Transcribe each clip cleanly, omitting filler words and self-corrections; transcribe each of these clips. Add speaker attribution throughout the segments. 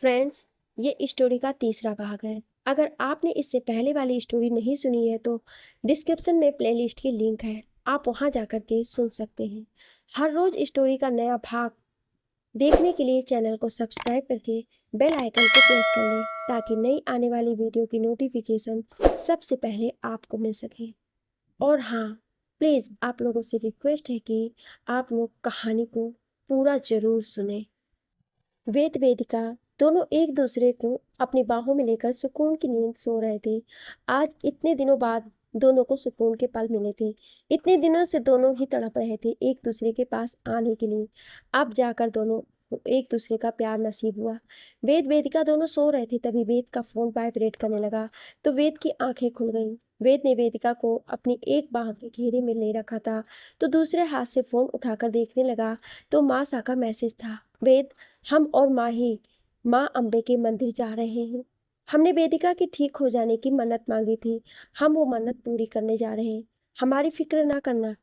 Speaker 1: Friends, ये story का तीसरा भाग है। अगर आपने इससे पहले वाली स्टोरी नहीं सुनी है तो डिस्क्रिप्शन में प्लेलिस्ट की लिंक है, आप वहां जाकर के सुन सकते हैं। हर रोज स्टोरी का नया भाग देखने के लिए चैनल को सब्सक्राइब करके बेल आइकन को प्रेस कर लें ताकि नई आने वाली वीडियो की नोटिफिकेशन सबसे पहले आपको मिल सके। और हाँ, प्लीज़ आप लोगों से रिक्वेस्ट है कि आप लोग कहानी को पूरा ज़रूर सुने। वेद वेदिका दोनों एक दूसरे को अपनी बाहों में लेकर सुकून की नींद सो रहे थे। आज इतने दिनों बाद दोनों को सुकून के पल मिले थे। इतने दिनों से दोनों ही तड़प रहे थे एक दूसरे के पास आने के लिए। अब जाकर दोनों को एक दूसरे का प्यार नसीब हुआ। वेद वेदिका दोनों सो रहे थे, तभी वेद का फोन वाइब्रेट करने लगा तो वेद की आंखें खुल गईं। वेद ने वेदिका को अपनी एक बाह के घेरे में ले रखा था तो दूसरे हाथ से फोन उठाकर देखने लगा तो मासा का मैसेज था। वेद, हम और माही माँ अम्बे के मंदिर जा रहे हैं। हमने वेदिका के ठीक हो जाने की मन्नत मांगी थी। हम वो मन्नत पूरी करने जा रहे हैं। हमारी फिक्र ना करना।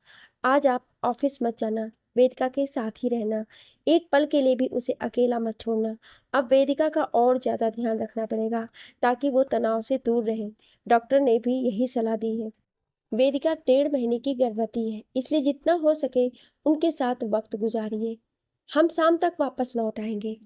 Speaker 1: आज आप ऑफिस मत जाना, वेदिका के साथ ही रहना। एक पल के लिए भी उसे अकेला मत छोड़ना। अब वेदिका का और ज़्यादा ध्यान रखना पड़ेगा ताकि वो तनाव से दूर रहे। डॉक्टर ने भी यही सलाह दी है। वेदिका 1.5 महीने की गर्भवती है, इसलिए जितना हो सके उनके साथ वक्त गुजारिए। हम शाम तक वापस लौट आएंगे।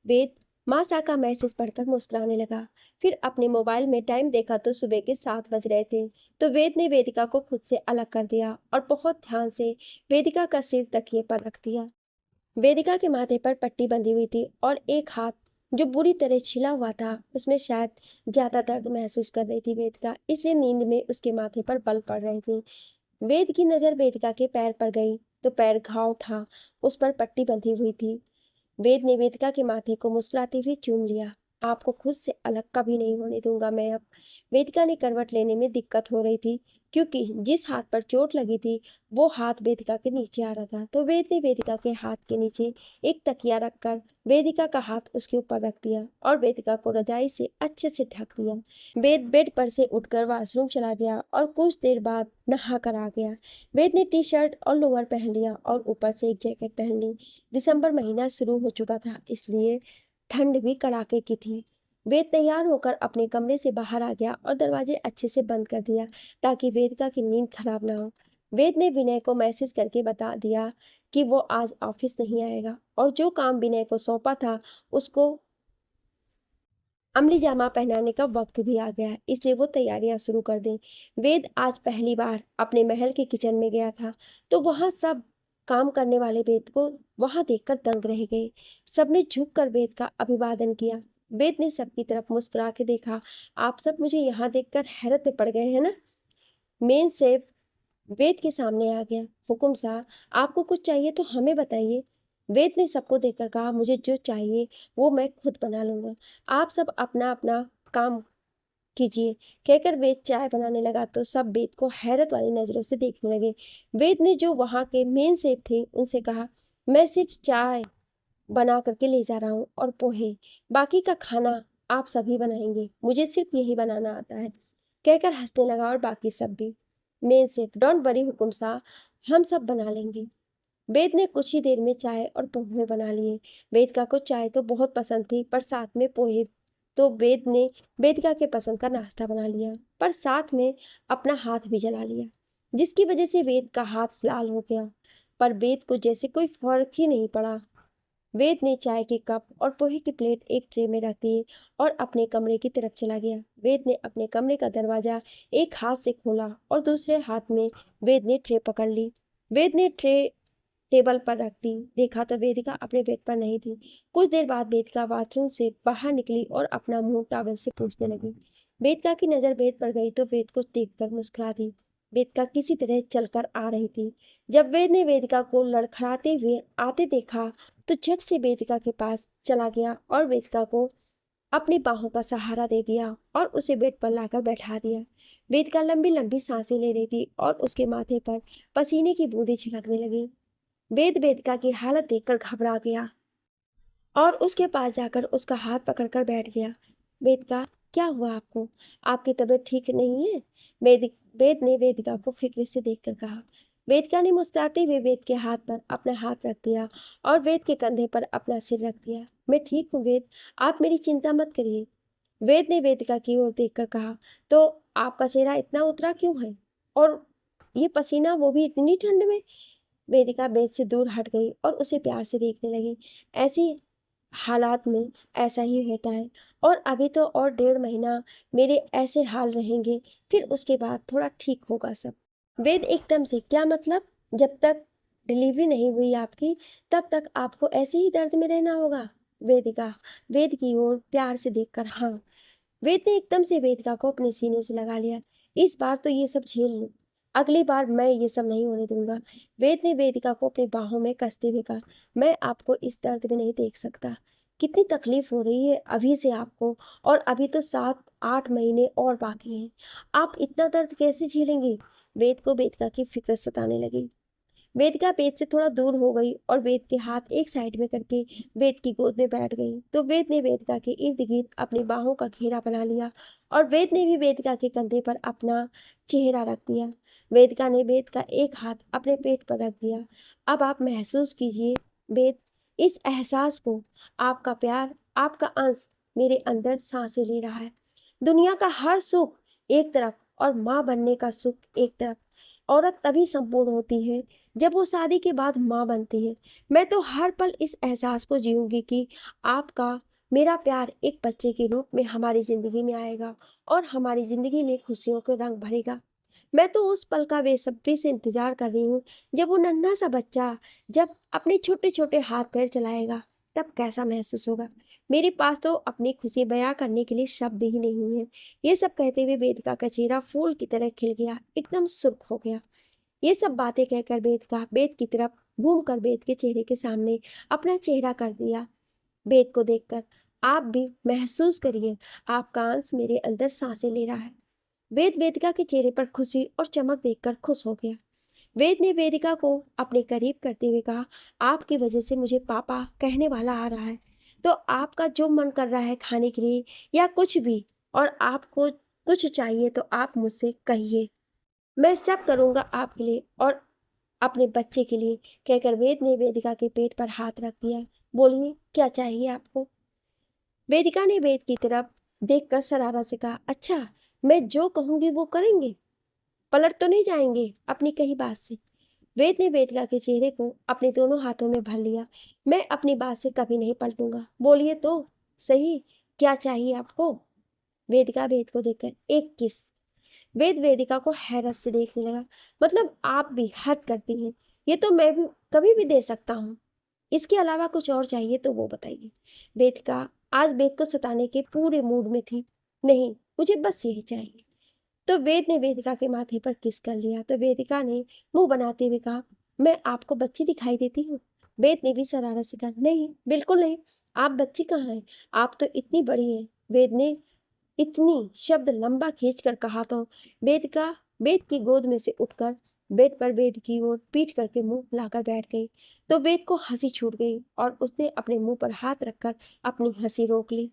Speaker 1: वेद मासा का मैसेज पढ़कर मुस्कुराने लगा। फिर अपने मोबाइल में टाइम देखा तो सुबह के 7 बज रहे थे। तो वेद ने वेदिका को खुद से अलग कर दिया और बहुत ध्यान से वेदिका का सिर तकिए पर रख दिया। वेदिका के माथे पर पट्टी बंधी हुई थी और एक हाथ जो बुरी तरह छिला हुआ था उसमें शायद ज्यादा दर्द महसूस कर रही थी वेदिका, इसलिए नींद में उसके माथे पर बल पड़ रहे थे। वेद की नजर वेदिका के पैर पर गई तो पैर घाव था, उस पर पट्टी बंधी हुई थी। वेद ने वेदिका के माथे को मुस्कुराते हुए चूम लिया। आपको खुद से अलग कभी नहीं होने दूंगा मैं अब। वेदिका ने करवट लेने में दिक्कत हो रही थी क्योंकि जिस हाथ पर चोट लगी थी वो हाथ वेदिका के नीचे आ रहा था। तो वेद ने वेदिका के हाथ के नीचे एक तकिया रखकर वेदिका का हाथ उसके ऊपर रख दिया और वेदिका को रजाई से अच्छे से ढक दिया। वेद बेड पर से उठकर वॉशरूम चला गया और कुछ देर बाद नहा कर आ गया। वेद ने टी शर्ट और लोअर पहन लिया और ऊपर से एक जैकेट पहन ली। दिसंबर महीना शुरू हो चुका था, इसलिए ठंड भी कड़ाके की थी। वेद तैयार होकर अपने कमरे से बाहर आ गया और दरवाजे अच्छे से बंद कर दिया ताकि वेदिका की नींद खराब ना हो। वेद ने विनय को मैसेज करके बता दिया कि वो आज ऑफिस नहीं आएगा और जो काम विनय को सौंपा था उसको अमली जामा पहनाने का वक्त भी आ गया है, इसलिए वो तैयारियां शुरू कर दें। वेद आज पहली बार अपने महल के किचन में गया था तो वहां सब काम करने वाले वेद को वहां देखकर दंग रह गए। सबने झुककर वेद का अभिवादन किया। वेद ने सबकी तरफ मुस्कुरा के देखा। आप सब मुझे यहाँ देखकर हैरत में पड़ गए हैं ना। मेन सेफ वेद के सामने आ गया। हुकुम साहब, आपको कुछ चाहिए तो हमें बताइए। वेद ने सबको देखकर कहा, मुझे जो चाहिए वो मैं खुद बना लूंगा। आप सब अपना अपना काम कीजिए। कहकर वेद चाय बनाने लगा तो सब वेद को हैरत वाली नजरों से देखने लगे। वेद ने जो वहां के मेन सेफ थे उनसे कहा, मैं सिर्फ चाय बना करके ले जा रहा हूँ और पोहे, बाकी का खाना आप सभी बनाएंगे, मुझे सिर्फ यही बनाना आता है। कहकर हंसने लगा और बाकी सब भी। मेन सेफ, डोंट वरी हुकुम साहब, हम सब बना लेंगे। वेद ने कुछ ही देर में चाय और पोहे बना लिए। वेदिका को चाय तो बहुत पसंद थी पर साथ में पोहे, तो वेद ने वेदिका के पसंद का नाश्ता बना लिया पर साथ में अपना हाथ भी जला लिया, जिसकी वजह से वेद का हाथ लाल हो गया। पर वेद को जैसे कोई फर्क ही नहीं पड़ा। वेद ने चाय के कप और पोहे की प्लेट एक ट्रे में रख दिए और अपने कमरे की तरफ चला गया। वेद ने अपने कमरे का दरवाजा एक हाथ से खोला और दूसरे हाथ में वेद ने ट्रे पकड़ ली। वेद ने ट्रे टेबल पर रख दी। देखा तो वेदिका अपने बेड पर नहीं थी। कुछ देर बाद वेदिका बाथरूम से बाहर निकली और अपना मुंह टॉवल से पोंछने लगी। वेदिका की नजर वेद पर गई तो वेद को देखकर मुस्कुरा दी। वेदिका किसी तरह चलकर आ रही थी। जब वेद ने वेदिका को लड़खड़ाते हुए आते देखा तो झट से वेदिका के पास चला गया और वेदिका को अपनी बाहों का सहारा दे दिया और उसे बेड पर लाकर बैठा दिया। वेदिका लंबी लंबी सांसें ले रही थी और उसके माथे पर पसीने की बूंदें छिड़कने लगी। वेद वेदिका की हालत देखकर घबरा गया और उसके पास जाकर उसका हाथ पकड़कर बैठ गया। वेदिका, क्या हुआ आपको? आपकी तबीयत ठीक नहीं है? वेद वेद ने वेदिका को फिक्र से देखकर कहा। वेदिका ने मुस्कुराते हुए वेद के हाथ पर अपना हाथ रख दिया और वेद के कंधे पर अपना सिर रख दिया। मैं ठीक हूँ वेद, आप मेरी चिंता मत करिए। वेद ने वेदिका की ओर देखकर कहा, तो आपका चेहरा इतना उतरा क्यों है, और ये पसीना वो भी इतनी ठंड में। वेदिका बेद से दूर हट गई और उसे प्यार से देखने लगी। ऐसी हालात में ऐसा ही होता है, और अभी तो और 1.5 महीना मेरे ऐसे हाल रहेंगे, फिर उसके बाद थोड़ा ठीक होगा सब। वेद एकदम से, क्या मतलब? जब तक डिलीवरी नहीं हुई आपकी तब तक आपको ऐसे ही दर्द में रहना होगा? वेदिका वेद की ओर प्यार से देखकर, हाँ। वेद ने एकदम से वेदिका को अपने सीने से लगा लिया। इस बार तो ये सब झेल लो, अगली बार मैं ये सब नहीं होने दूंगा। वेद ने वेदिका को अपनी बाहों में कसते हुए कहा, मैं आपको इस दर्द में नहीं देख सकता। कितनी तकलीफ हो रही है अभी से आपको, और अभी तो 7-8 महीने और बाकी हैं। आप इतना दर्द कैसे झेलेंगे? वेद को वेदिका की फिक्र सताने लगी। वेदिका वेद से थोड़ा दूर हो गई और वेद के हाथ एक साइड में करके वेद की गोद में बैठ गई। तो वेद ने वेदिका के इर्द गिर्द अपनी बाहों का घेरा बना लिया और वेद ने भी वेदिका के कंधे पर अपना चेहरा रख दिया। वेदिका ने वेद का एक हाथ अपने पेट पर रख दिया। अब आप महसूस कीजिए वेद, इस एहसास को, आपका प्यार, आपका अंश मेरे अंदर सांसें ले रहा है। दुनिया का हर सुख एक तरफ और माँ बनने का सुख एक तरफ। औरत तभी संपूर्ण होती है जब वो शादी के बाद माँ बनती है। मैं तो हर पल इस एहसास को जीऊंगी कि आपका मेरा प्यार एक बच्चे के रूप में हमारी ज़िंदगी में आएगा और हमारी ज़िंदगी में खुशियों के रंग भरेगा। मैं तो उस पल का बेसब्री से इंतज़ार कर रही हूँ जब वो नन्हा सा बच्चा जब अपने छोटे छोटे हाथ पैर चलाएगा, तब कैसा महसूस होगा। मेरे पास तो अपनी खुशी बयां करने के लिए शब्द ही नहीं है। ये सब कहते हुए वेदिका का चेहरा फूल की तरह खिल गया, एकदम सुर्ख हो गया। ये सब बातें कहकर बेद बेद की तरफ घूम कर बेद के चेहरे के सामने अपना चेहरा कर दिया। बेद को देखकर, आप भी महसूस करिए, आपका अंश मेरे अंदर सांसें ले रहा है। वेद वेदिका के चेहरे पर खुशी और चमक देखकर खुश हो गया। वेद ने वेदिका को अपने करीब करते हुए कहा, आपकी वजह से मुझे पापा कहने वाला आ रहा है, तो आपका जो मन कर रहा है खाने के लिए या कुछ भी, और आपको कुछ चाहिए तो आप मुझसे कहिए, मैं सब करूँगा आपके लिए और अपने बच्चे के लिए। कहकर वेद ने वेदिका के पेट पर हाथ रख दिया। बोलिए, क्या चाहिए आपको? वेदिका ने वेद की तरफ देखकर शरारत से कहा, अच्छा, मैं जो कहूँगी वो करेंगे, पलट तो नहीं जाएंगे अपनी कही बात से? वेद ने वेदिका के चेहरे को अपने दोनों हाथों में भर लिया। मैं अपनी बात से कभी नहीं पलटूंगा, बोलिए तो सही, क्या चाहिए आपको? वेदिका वेद को देखकर, एक किस। वेद वेदिका को हैरत से देखने लगा। मतलब आप भी हद करती हैं, ये तो मैं भी कभी भी दे सकता हूँ। इसके अलावा कुछ और चाहिए तो वो बताइए। वेदिका आज वेद को सताने के पूरे मूड में थी। नहीं, मुझे बस यही चाहिए। तो वेद ने वेदिका के माथे पर किस कर लिया। तो वेदिका ने मुंह बनाते हुए कहा, मैं आपको बच्ची दिखाई देती हूँ? वेद ने भी शरारत से कहा, नहीं, बिल्कुल नहीं, आप बच्ची कहाँ हैं, आप तो इतनी बड़ी हैं। वेद ने इतनी शब्द लंबा खींचकर कहा तो वेदिका वेद की गोद में से उठकर बेड पर वेद की ओर पीठ करके मुंह फुलाकर बैठ गई। तो वेद को हंसी छूट गई और उसने अपने मुंह पर हाथ रखकर अपनी हंसी रोक ली।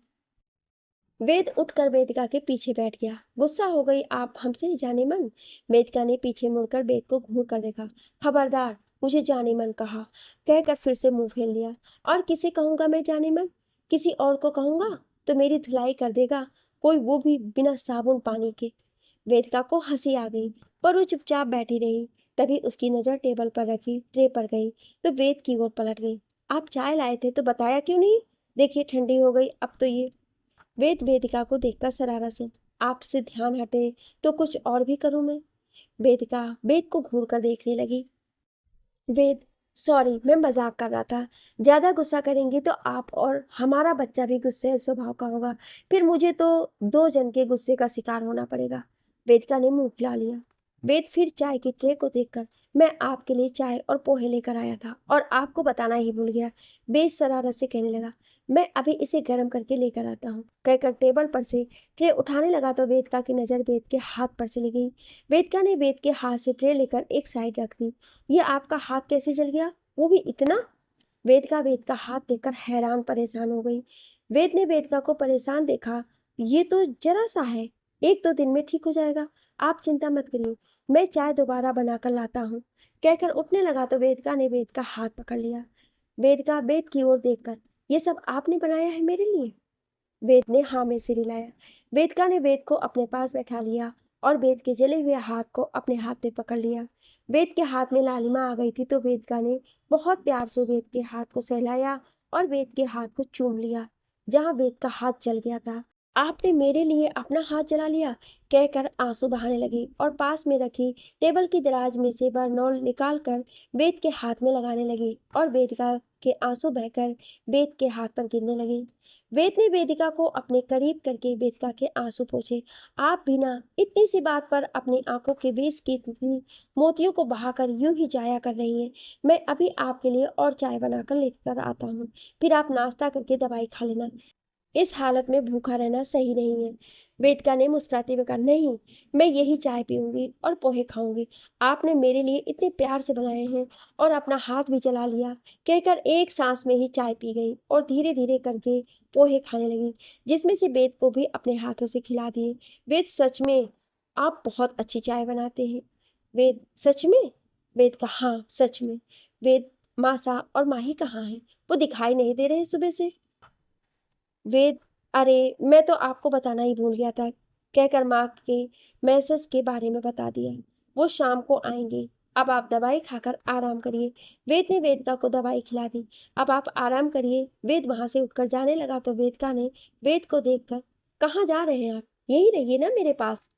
Speaker 1: वेद उठकर वेदिका के पीछे बैठ गया। गुस्सा हो गई आप हमसे, जाने मन? वेदिका ने पीछे मुड़कर वेद को घूर कर देखा। खबरदार, मुझे जाने मन कहा, कहकर फिर से मुंह फेर लिया। और किसे कहूंगा मैं जाने मन? किसी और को कहूंगा तो मेरी धुलाई कर देगा कोई, वो भी बिना साबुन पानी के। वेदिका को हंसी आ गई, पर वो चुपचाप बैठी रही। तभी उसकी नजर टेबल पर रखी ट्रे पर गई तो वेद की ओर पलट गई। आप चाय लाए थे तो बताया क्यों नहीं? देखिए ठंडी हो गई अब तो ये। वेद वेदिका को देखकर शरारत से, आपसे ध्यान हटे तो कुछ और भी करूं मैं? वेदिका वेद को घूर कर देखने लगी। वेद, सॉरी, मैं मजाक कर रहा था। ज़्यादा गुस्सा करेंगी तो आप और हमारा बच्चा भी गुस्से स्वभाव का होगा, फिर मुझे तो 2 जन के गुस्से का शिकार होना पड़ेगा। वेदिका ने मुंह फुला लिया। वेद फिर चाय की ट्रे को देखकर, मैं आपके लिए चाय और पोहे लेकर आया था और आपको बताना ही भूल गया। वेद शरारत से कहने लगा, मैं अभी इसे गर्म करके लेकर आता हूँ। कहकर टेबल पर से ट्रे उठाने लगा तो वेदिका की नज़र वेद के हाथ पर चली गई। वेदिका ने वेद के हाथ से ट्रे लेकर एक साइड रख दी। ये आपका हाथ कैसे जल गया, वो भी इतना? वेद का हाथ देखकर हैरान परेशान हो गई। वेद ने वेदिका को परेशान देखा। ये तो जरा सा है, 1-2 दिन में ठीक हो जाएगा, आप चिंता मत करिए, मैं चाय दोबारा बनाकर लाता हूँ। कहकर उठने लगा तो वेदिका ने वेद का हाथ पकड़ लिया। वेदिका वेद की ओर देखकर, ये सब आपने बनाया है मेरे लिए? वेद ने हाँ में सिर हिलाया। वेदिका ने वेद को अपने पास बैठा लिया और वेद के जले हुए हाथ को अपने हाथ में पकड़ लिया। वेद के हाथ में लालिमा आ गई थी तो वेदिका ने बहुत प्यार से वेद के हाथ को सहलाया और वेद के हाथ को चूम लिया जहाँ वेद का हाथ जल गया था। आपने मेरे लिए अपना हाथ जला लिया, कहकर आंसू बहाने लगी और पास में रखी टेबल की दराज में से बरनौल निकाल कर वेद के हाथ में लगाने लगी और वेदिका के आंसू बहकर वेद के हाथ पर गिरने लगे। वेद ने वेदिका को अपने करीब करके वेदिका के आंसू पोंछे। आप भी ना इतनी सी बात पर अपनी आंखों के बीच की मोतियों को बहाकर यूं ही जाया कर रही हैं। मैं अभी आपके लिए और चाय बनाकर लेकर आता हूँ, फिर आप नाश्ता करके दवाई खा लेना। इस हालत में भूखा रहना सही नहीं है। वेदिका ने मुस्कुराते हुए कहा, नहीं, मैं यही चाय पीऊंगी और पोहे खाऊंगी। आपने मेरे लिए इतने प्यार से बनाए हैं और अपना हाथ भी जला लिया, कहकर एक सांस में ही चाय पी गई और धीरे धीरे करके पोहे खाने लगी, जिसमें से वेद को भी अपने हाथों से खिला दिए। वेद, सच में आप बहुत अच्छी चाय बनाते हैं। वेद, सच में? वेद का, हाँ सच में। वेद, मासा और माही कहाँ हैं? वो दिखाई नहीं दे रहे सुबह से। वेद, अरे मैं तो आपको बताना ही भूल गया था, कहकर माँ के मैसेज के बारे में बता दिया। वो शाम को आएंगे। अब आप दवाई खाकर आराम करिए। वेद ने वेदिका को दवाई खिला दी। अब आप आराम करिए। वेद वहां से उठकर जाने लगा तो वेदिका ने वेद को देखकर, कहाँ जा रहे हैं आप? यहीं रहिए ना मेरे पास।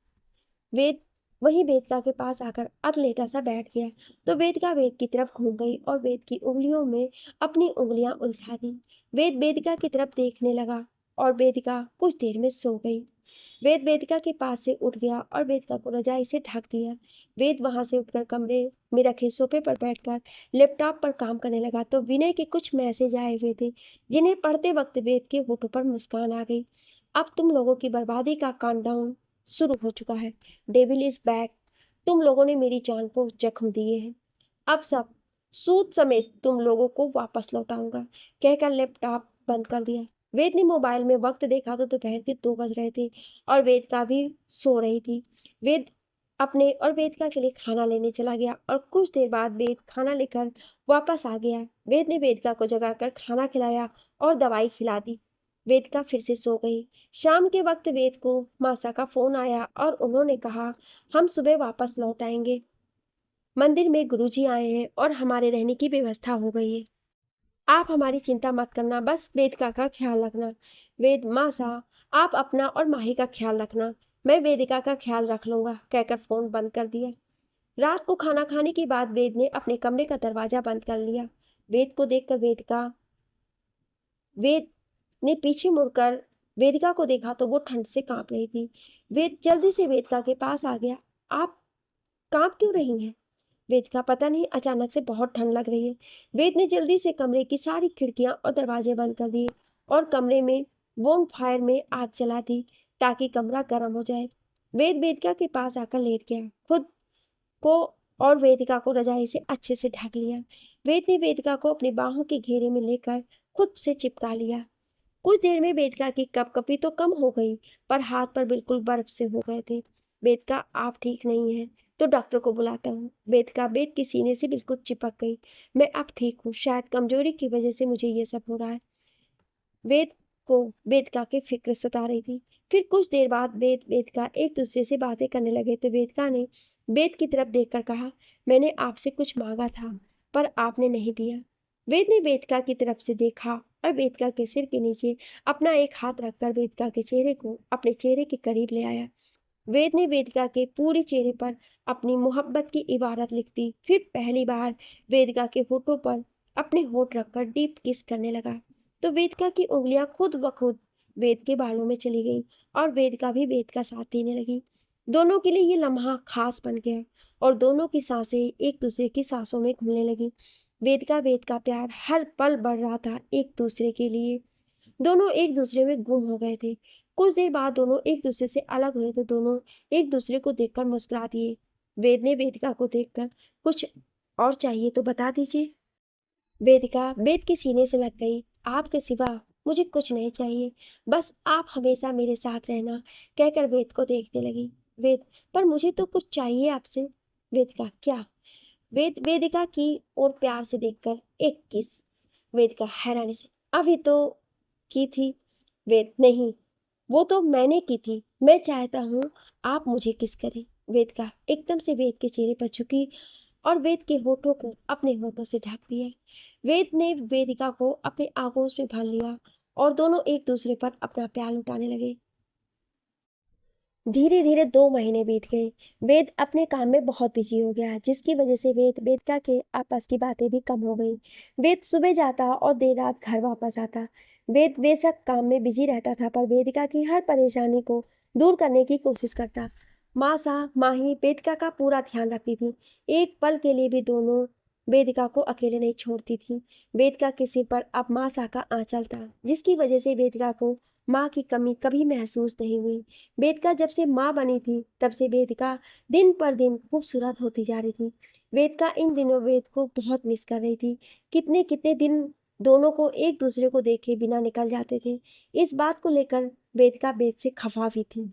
Speaker 1: वेद वहीं वेदिका के पास आकर अधलेटा सा बैठ गया तो वेदिका वेद की तरफ घूम गई और वेद की उंगलियों में अपनी उंगलियां उलझा दी। वेद वेदिका की तरफ देखने लगा और वेदिका कुछ देर में सो गई। वेद वेदिका के पास से उठ गया और वेदिका को रजाई से ढक दिया। वेद वहां से उठकर कमरे में रखे सोफे पर बैठकर लैपटॉप पर काम करने लगा तो विनय के कुछ मैसेज आए हुए थे, जिन्हें पढ़ते वक्त वेद के होठों पर मुस्कान आ गई। अब तुम लोगों की बर्बादी का काउंटडाउन शुरू हो चुका है। Devil is back. तुम लोगों ने मेरी जान को जख्म दिए हैं। अब सब सूद समेत तुम लोगों को वापस लौटाऊंगा, कहकर लैपटॉप बंद कर दिया। वेद ने मोबाइल में वक्त देखा तो दोपहर के 2 बज रहे थे और वेदिका भी सो रही थी। वेद अपने और वेदिका के लिए खाना लेने चला गया और कुछ देर बाद वेद खाना लेकर वापस आ गया। वेद ने वेदिका को जगाकर खाना खिलाया और दवाई खिला दी। वेदिका फिर से सो गई। शाम के वक्त वेद को मासा का फोन आया और उन्होंने कहा, हम सुबह वापस लौट आएंगे। मंदिर में गुरुजी आए हैं और हमारे रहने की व्यवस्था हो गई है। आप हमारी चिंता मत करना, बस वेदिका का ख्याल रखना। वेद, मासा, आप अपना और माही का ख्याल रखना। मैं वेदिका का ख्याल रख लूंगा, कहकर फोन बंद कर दिया। रात को खाना खाने के बाद वेद ने अपने कमरे का दरवाजा बंद कर लिया। वेद को देखकर वेद ने पीछे मुड़कर वेदिका को देखा तो वो ठंड से कांप रही थी। वेद जल्दी से वेदिका के पास आ गया। आप कांप क्यों रही हैं? वेदिका, पता नहीं, अचानक से बहुत ठंड लग रही है। वेद ने जल्दी से कमरे की सारी खिड़कियां और दरवाजे बंद कर दिए और कमरे में बोन फायर में आग जला दी ताकि कमरा गर्म हो जाए। वेद वेदिका के पास आकर लेट गया, खुद को और वेदिका को रजाई से अच्छे से ढक लिया। वेद ने वेदिका को अपनी बाहों के घेरे में लेकर खुद से चिपका लिया। कुछ देर में वेदिका की कपकपी तो कम हो गई पर हाथ पर बिल्कुल बर्फ से हो गए थे। वेदिका, आप ठीक नहीं हैं तो डॉक्टर को बुलाता हूँ। वेदिका वेद के सीने से बिल्कुल चिपक गई। मैं अब ठीक हूँ, शायद कमजोरी की वजह से मुझे ये सब हो रहा है। वेद को वेदिका की फिक्र सता रही थी। फिर कुछ देर बाद वेदिका एक दूसरे से बातें करने लगे तो वेदिका ने वेद की तरफ देखकर कहा, मैंने आपसे कुछ मांगा था पर आपने नहीं दिया। वेद ने वेदिका की तरफ से देखा और वेदिका के सिर के नीचे अपना एक हाथ रखकर वेदिका के चेहरे को अपने चेहरे के करीब ले आया। वेद ने वेदिका के पूरे चेहरे पर अपनी मोहब्बत की इबारत लिख दी। फिर पहली बार वेदिका के होठों पर अपने होठ रखकर डीप किस करने लगा तो वेदिका की उंगलियां खुद ब खुद वेद के बालों में चली गईं और वेदिका भी वेद का साथ देने लगी। दोनों के लिए ये लम्हा खास बन गया और दोनों की सांसें एक दूसरे की सांसों में घुलने लगी। वेदिका वेद का प्यार हर पल बढ़ रहा था एक दूसरे के लिए। दोनों एक दूसरे में गुम हो गए थे। कुछ देर बाद दोनों एक दूसरे से अलग हुए तो दोनों एक दूसरे को देखकर मुस्कुरा दिए। वेद ने वेदिका को देखकर, कुछ और चाहिए तो बता दीजिए। वेदिका वेद के सीने से लग गई। आपके सिवा मुझे कुछ नहीं चाहिए, बस आप हमेशा मेरे साथ रहना, कहकर वेद को देखने लगी। वेद, पर मुझे तो कुछ चाहिए आपसे। वेदिका, क्या? वेद वेदिका की और प्यार से देखकर एक किस। वेदिका हैरानी से, अभी तो की थी। वेद, नहीं, वो तो मैंने की थी, मैं चाहता हूँ आप मुझे किस करें। वेदिका एकदम से वेद के चेहरे पर झुकी और वेद के होठों को अपने होठों से ढक दिया। वेद ने वेदिका को अपने आगोश में भर लिया और दोनों एक दूसरे पर अपना प्यार लुटाने लगे। धीरे धीरे 2 महीने बीत गए। वेद अपने काम में बहुत बिजी हो गया, जिसकी वजह से वेद वेदिका के आपस की बातें भी कम हो गई। वेद सुबह जाता और देर रात घर वापस आता। वेद बेशक काम में बिजी रहता था, पर वेदिका की हर परेशानी को दूर करने की कोशिश करता। मासा माही वेदिका का पूरा ध्यान रखती थी। एक पल के लिए भी दोनों वेदिका को अकेले नहीं छोड़ती थी। वेदिका के सिर पर अब मासा का आंचल था, जिसकी वजह से वेदिका को माँ की कमी कभी महसूस नहीं हुई। वेदिका जब से माँ बनी थी तब से वेदिका दिन पर दिन खूबसूरत होती जा रही थी। वेदिका इन दिनों वेद को बहुत मिस कर रही थी। कितने कितने दिन दोनों को एक दूसरे को देखे बिना निकल जाते थे। इस बात को लेकर वेदिका वेद से खफा भी थी।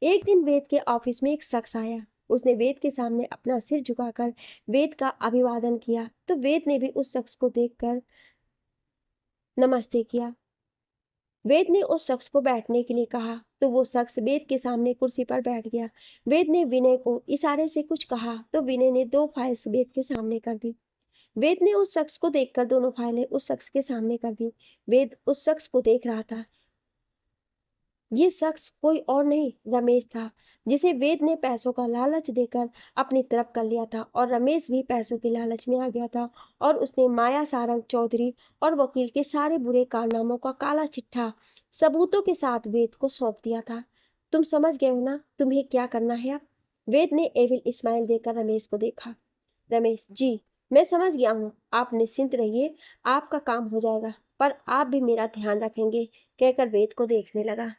Speaker 1: एक दिन वेद के ऑफिस में एक शख्स आया। उसने वेद के सामने अपना सिर झुकाकर वेद का अभिवादन किया, तो वेद ने भी उस शख्स को देखकर नमस्ते किया। वेद ने उस शख्स को बैठने के लिए कहा, तो वो शख्स वेद के सामने कुर्सी पर बैठ गया। वेद ने विनय को इशारे से कुछ कहा, तो विनय ने 2 फाइल्स वेद के सामने कर दी। वेद ने उस शख्स को देखकर दोनों फाइलें उस शख्स के सामने कर दी। वेद उस शख्स को देख रहा था। ये शख्स कोई और नहीं, रमेश था, जिसे वेद ने पैसों का लालच देकर अपनी तरफ कर लिया था। और रमेश भी पैसों के लालच में आ गया था और उसने माया सारंग चौधरी और वकील के सारे बुरे कारनामों का काला चिट्ठा सबूतों के साथ वेद को सौंप दिया था। तुम समझ गए हो ना तुम्हें क्या करना है अब? वेद ने एविल स्माइल देकर रमेश को देखा। रमेश, जी मैं समझ गया हूँ, आप निश्चिंत रहिए, आपका काम हो जाएगा, पर आप भी मेरा ध्यान रखेंगे, कहकर वेद को देखने लगा।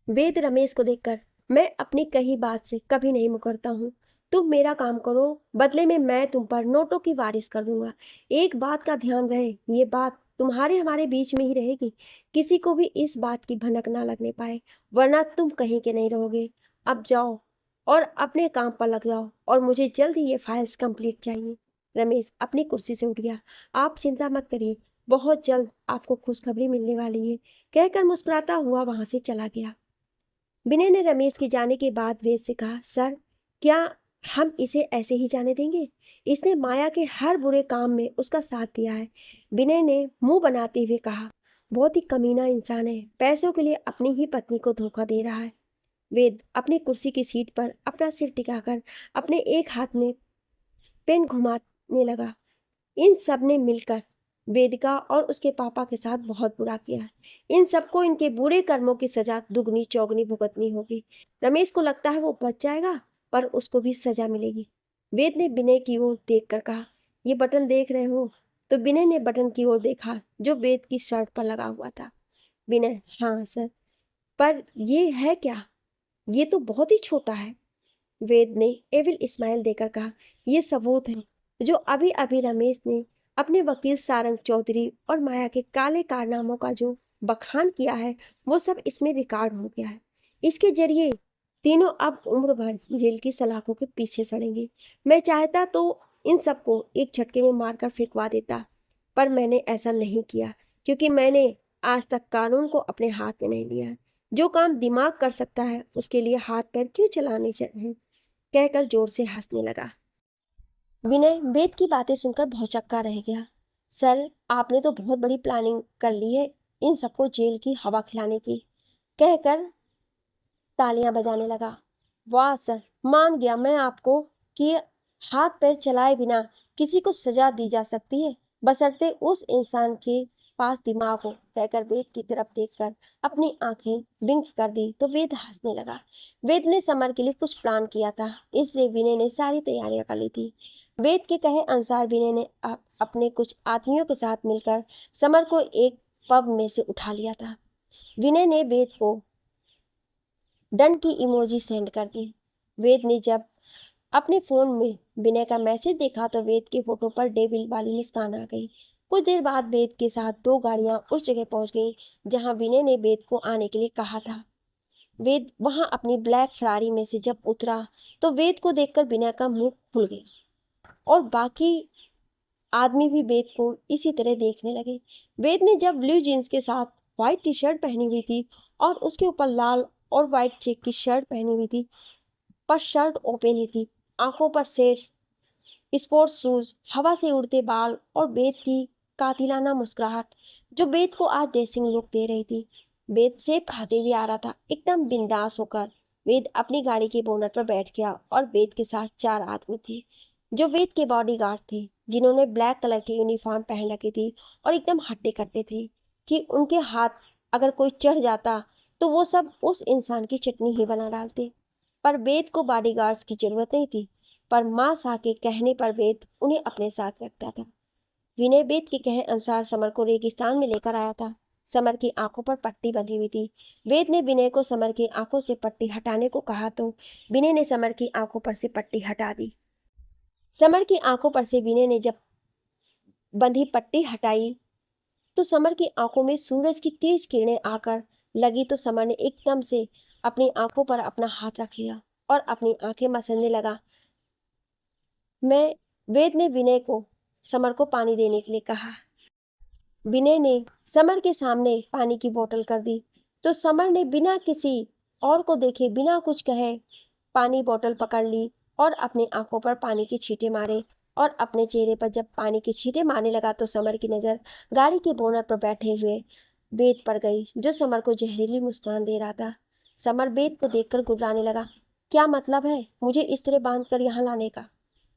Speaker 1: वेद रमेश को देखकर, मैं अपनी कही बात से कभी नहीं मुकरता हूँ। तुम मेरा काम करो, बदले में मैं तुम पर नोटों की बारिश कर दूंगा। एक बात का ध्यान रहे, ये बात तुम्हारे हमारे बीच में ही रहेगी। किसी को भी इस बात की भनक ना लगने पाए, वरना तुम कहीं के नहीं रहोगे। अब जाओ और अपने काम पर लग जाओ, और मुझे जल्द ही ये फाइल्स कंप्लीट चाहिए। रमेश अपनी कुर्सी से उठ गया। आप चिंता मत करिए, बहुत जल्द आपको खुशखबरी मिलने वाली है, कहकर मुस्कुराता हुआ वहां से चला गया। विनय ने रमेश के जाने के बाद वेद से कहा, सर, क्या हम इसे ऐसे ही जाने देंगे? इसने माया के हर बुरे काम में उसका साथ दिया है। विनय ने मुंह बनाते हुए कहा, बहुत ही कमीना इंसान है, पैसों के लिए अपनी ही पत्नी को धोखा दे रहा है। वेद अपनी कुर्सी की सीट पर अपना सिर टिकाकर अपने एक हाथ में पेन घुमाने लगा। इन सब ने मिलकर वेदिका और उसके पापा के साथ बहुत बुरा किया है। इन सबको इनके बुरे कर्मों की सजा दुगनी चौगनी भुगतनी होगी। रमेश को लगता है वो बच जाएगा, पर उसको भी सजा मिलेगी। वेद ने विनय की ओर देखकर कहा, ये बटन देख रहे हो? तो विनय ने बटन की ओर देखा जो वेद की शर्ट पर लगा हुआ था। विनय, हाँ सर, पर ये है क्या? ये तो बहुत ही छोटा है। वेद ने एविल स्माइल देकर कहा, ये सबूत है जो अभी अभी रमेश ने अपने वकील सारंग चौधरी और माया के काले कारनामों का जो बखान किया है, वो सब इसमें रिकॉर्ड हो गया है। इसके जरिए तीनों अब उम्र भर जेल की सलाखों के पीछे सड़ेंगे। मैं चाहता तो इन सबको एक झटके में मारकर फेंकवा देता, पर मैंने ऐसा नहीं किया, क्योंकि मैंने आज तक कानून को अपने हाथ में नहीं लिया है। जो काम दिमाग कर सकता है उसके लिए हाथ पैर क्यों चलाने चाहिए, कहकर जोर से हंसने लगा। विनय वेद की बातें सुनकर भौचक्का रह गया। सर, आपने तो बहुत बड़ी प्लानिंग कर ली है इन सबको जेल की हवा खिलाने की, कहकर तालियां बजाने लगा। वाह सर, मान गया मैं आपको कि हाथ पैर चलाए बिना किसी को सजा दी जा सकती है, बशर्ते उस इंसान के पास दिमाग हो, कहकर वेद की तरफ देखकर अपनी आंखें बिंक कर दी तो वेद हंसने लगा। वेद ने समर के लिए कुछ प्लान किया था, इसलिए विनय ने सारी तैयारियां कर ली थी। वेद के कहे अनुसार विनय ने अपने कुछ आदमियों के साथ मिलकर समर को एक पब में से उठा लिया था। विनय ने वेद को डन की इमोजी सेंड कर दी। वेद ने जब अपने फोन में विनय का मैसेज देखा तो वेद के फोटो पर डेविल वाली मुस्कान आ गई। कुछ देर बाद वेद के साथ 2 गाड़ियां उस जगह पहुंच गईं जहां विनय ने वेद को आने के लिए कहा था। वेद वहां अपनी ब्लैक फरारी में से जब उतरा तो वेद को देखकर विनय का मुंह खुल गया। और बाकी आदमी भी वेद को इसी तरह देखने लगे। वेद ने जब ब्लू जीन्स के साथ व्हाइट टी शर्ट पहनी हुई थी और उसके ऊपर लाल और व्हाइट चेक की शर्ट पहनी हुई थी, पर शर्ट ओपन ही थी, आंखों पर सेट्स, स्पोर्ट्स शूज, हवा से उड़ते बाल और वेद की कातिलाना मुस्कुराहट जो वेद को आज ड्रेसिंग लुक दे रही थी। वेद सेब खाते हुए आ रहा था, एकदम बिंदास होकर। वेद अपनी गाड़ी के बोनट पर बैठ गया और वेद के साथ 4 आदमी थे जो वेद के बॉडीगार्ड थे, जिन्होंने ब्लैक कलर की यूनिफॉर्म पहन रखी थी और एकदम हट्टे कट्टे थे कि उनके हाथ अगर कोई चढ़ जाता तो वो सब उस इंसान की चटनी ही बना डालते। पर वेद को बॉडीगार्ड्स की जरूरत नहीं थी, पर माँ शाह के कहने पर वेद उन्हें अपने साथ रखता था। विनय वेद के कहे अनुसार समर को रेगिस्तान में लेकर आया था। समर की आंखों पर पट्टी बंधी हुई थी। वेद ने विनय को समर की आंखों से पट्टी हटाने को कहा तो विनय ने समर की आंखों पर से पट्टी हटा दी। समर की आंखों पर से विनय ने जब बंधी पट्टी हटाई तो समर की आंखों में सूरज की तेज किरणें आकर लगी तो समर ने एकदम से अपनी आंखों पर अपना हाथ रख लिया और अपनी आंखें मसलने लगा। वेद ने विनय को समर को पानी देने के लिए कहा। विनय ने समर के सामने पानी की बोतल कर दी तो समर ने बिना किसी और को देखे, बिना कुछ कहे, पानी बोतल पकड़ ली और अपनी आंखों पर पानी के छींटे मारे। और अपने चेहरे पर जब पानी के छींटे मारने लगा तो समर की नज़र गाड़ी के बोनट पर बैठे हुए वेद पर गई, जो समर को जहरीली मुस्कान दे रहा था। समर वेद को देखकर गुर्राने लगा। क्या मतलब है मुझे इस तरह बांध कर यहाँ लाने का?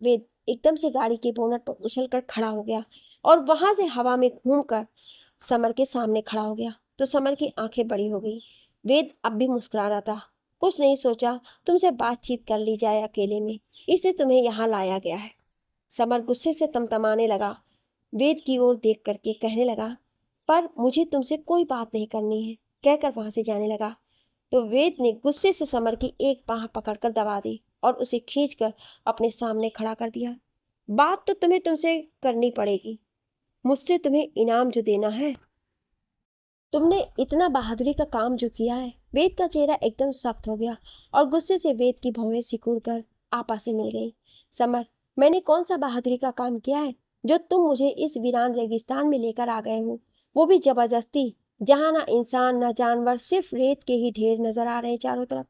Speaker 1: वेद एकदम से गाड़ी के बोनट पर उछलकर खड़ा हो गया और वहां से हवा में घूमकर समर के सामने खड़ा हो गया तो समर की आंखें बड़ी हो गई। वेद अब भी मुस्कुरा रहा था। कुछ नहीं सोचा, तुमसे बातचीत कर ली जाए अकेले में, इसलिए तुम्हें यहाँ लाया गया है। समर गुस्से से तमतमाने लगा। वेद की ओर देख करके कहने लगा, पर मुझे तुमसे कोई बात नहीं करनी है, कहकर वहां से जाने लगा तो वेद ने गुस्से से समर की एक बाह पकड़कर दबा दी और उसे खींचकर अपने सामने खड़ा कर दिया। बात तो तुम्हें तुमसे करनी पड़ेगी, मुझसे तुम्हें इनाम जो देना है। तुमने इतना बहादुरी का काम जो किया है। वेद का चेहरा एकदम सख्त हो गया और गुस्से से वेद की भौहें सिकुड़ कर आपस में मिल गई। समर, मैंने कौन सा बहादुरी का काम किया है जो तुम मुझे इस वीरान रेगिस्तान में लेकर आ गए हो, वो भी जबरदस्ती, जहाँ ना इंसान ना जानवर, सिर्फ रेत के ही ढेर नजर आ रहे हैं चारों तरफ।